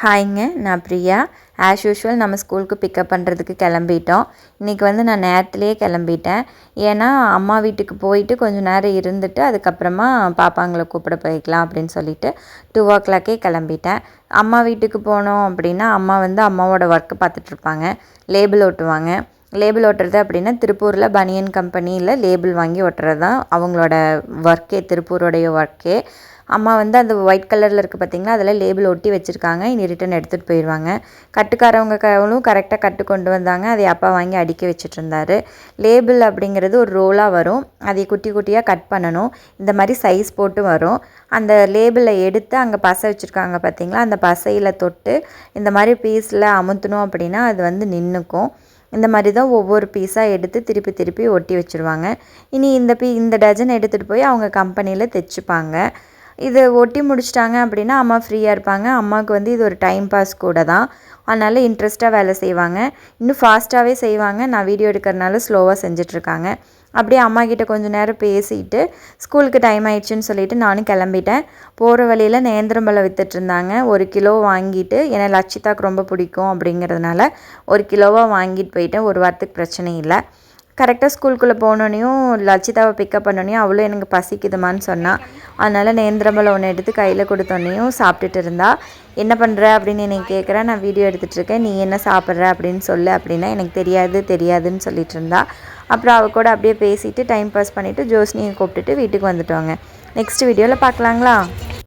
ஹாய்ங்க, நான் Priya. As usual நம்ம ஸ்கூலுக்கு பிக்கப் பண்ணுறதுக்கு கிளம்பிட்டோம். இன்றைக்கி வந்து நான் நேரத்துலேயே கிளம்பிட்டேன். ஏன்னா அம்மா வீட்டுக்கு போயிட்டு கொஞ்சம் நேரம் இருந்துட்டு அதுக்கப்புறமா பாப்பாங்களை கூப்பிட போய்க்கலாம் அப்படின்னு சொல்லிட்டு 2:00 கிளம்பிட்டேன். அம்மா வீட்டுக்கு போனோம் அப்படின்னா அம்மா வந்து அம்மாவோட ஒர்க்கு பார்த்துட்ருப்பாங்க. லேபிள் ஓட்டுவாங்க. லேபிள் ஓட்டுறது அப்படின்னா திருப்பூரில் பனியன் கம்பெனியில் லேபிள் வாங்கி ஒட்டுறது தான் அவங்களோட ஒர்க்கே, திருப்பூருடைய ஒர்க்கே. அம்மா வந்து அந்த ஒயிட் கலரில் இருக்குது பார்த்திங்களா, அதில் லேபிள் ஒட்டி வச்சுருக்காங்க. இனி ரிட்டன் எடுத்துகிட்டு போயிடுவாங்க. கட்டுக்காரவங்களும் கரெக்டாக கட்டு கொண்டு வந்தாங்க. அதை அப்பா வாங்கி அடுக்கி வச்சுட்ருந்தாரு. லேபிள் அப்படிங்கிறது ஒரு ரோலாக வரும். அதை குட்டி குட்டியாக கட் பண்ணணும். இந்த மாதிரி சைஸ் போட்டு வரும். அந்த லேபிளை எடுத்து அங்கே பசை வச்சுருக்காங்க பார்த்திங்களா, அந்த பசையில் தொட்டு இந்த மாதிரி பீஸில் அமுத்தணும் அப்படின்னா அது வந்து நின்றுக்கும். இந்த மாதிரி தான் ஒவ்வொரு பீஸாக எடுத்து திருப்பி திருப்பி ஒட்டி வச்சுருவாங்க. இனி இந்த டஜன் எடுத்துகிட்டு போய் அவங்க கம்பெனியில் தைச்சிப்பாங்க. இது ஒட்டி முடிச்சிட்டாங்க அப்படின்னா அம்மா ஃப்ரீயாக இருப்பாங்க. அம்மாவுக்கு வந்து இது ஒரு டைம் பாஸ் கூட தான். அதனால் இன்ட்ரெஸ்ட்டாக வேலை செய்வாங்க. இன்னும் ஃபாஸ்ட்டாகவே செய்வாங்க. நான் வீடியோ எடுக்கிறனால ஸ்லோவாக செஞ்சிட்ருக்காங்க. அப்படியே அம்மா கிட்ட கொஞ்சம் நேரம் பேசிட்டு ஸ்கூலுக்கு டைம் ஆயிடுச்சுன்னு சொல்லிவிட்டு நானும் கிளம்பிட்டேன். போகிற வழியில் நேந்திரம்பழம் விற்றுட்ருந்தாங்க. 1 கிலோ வாங்கிட்டு, ஏன்னா லட்சிதாவுக்கு ரொம்ப பிடிக்கும் அப்படிங்கிறதுனால 1 கிலோவாக வாங்கிட்டு போயிட்டேன். ஒரு வாரத்துக்கு பிரச்சனை இல்லை. கரெக்டாக ஸ்கூலுக்குள்ளே போனோன்னையும் லட்சிதாவை பிக்கப் பண்ணோன்னையும் அவ்வளோ எனக்கு பசிக்குதுமான்னு சொன்னாள். அதனால் நேந்திரம்பழம் ஒன்று எடுத்து கையில் கொடுத்தோன்னையும் சாப்பிட்டுட்டு இருந்தா. என்ன பண்ணுற அப்படின்னு என்னை கேட்குறேன். நான் வீடியோ எடுத்துகிட்ருக்கேன், நீ என்ன சாப்பிட்ற அப்படின்னு சொல்லு அப்படின்னா எனக்கு தெரியாதுன்னு சொல்லிட்டு இருந்தா. அப்புறம் அவள் கூட அப்படியே பேசிவிட்டு டைம் பாஸ் பண்ணிவிட்டு ஜோஸ்னியை கூப்பிட்டுட்டு வீட்டுக்கு வந்துட்டோங்க. நெக்ஸ்ட் வீடியோவில் பார்க்கலாங்களா?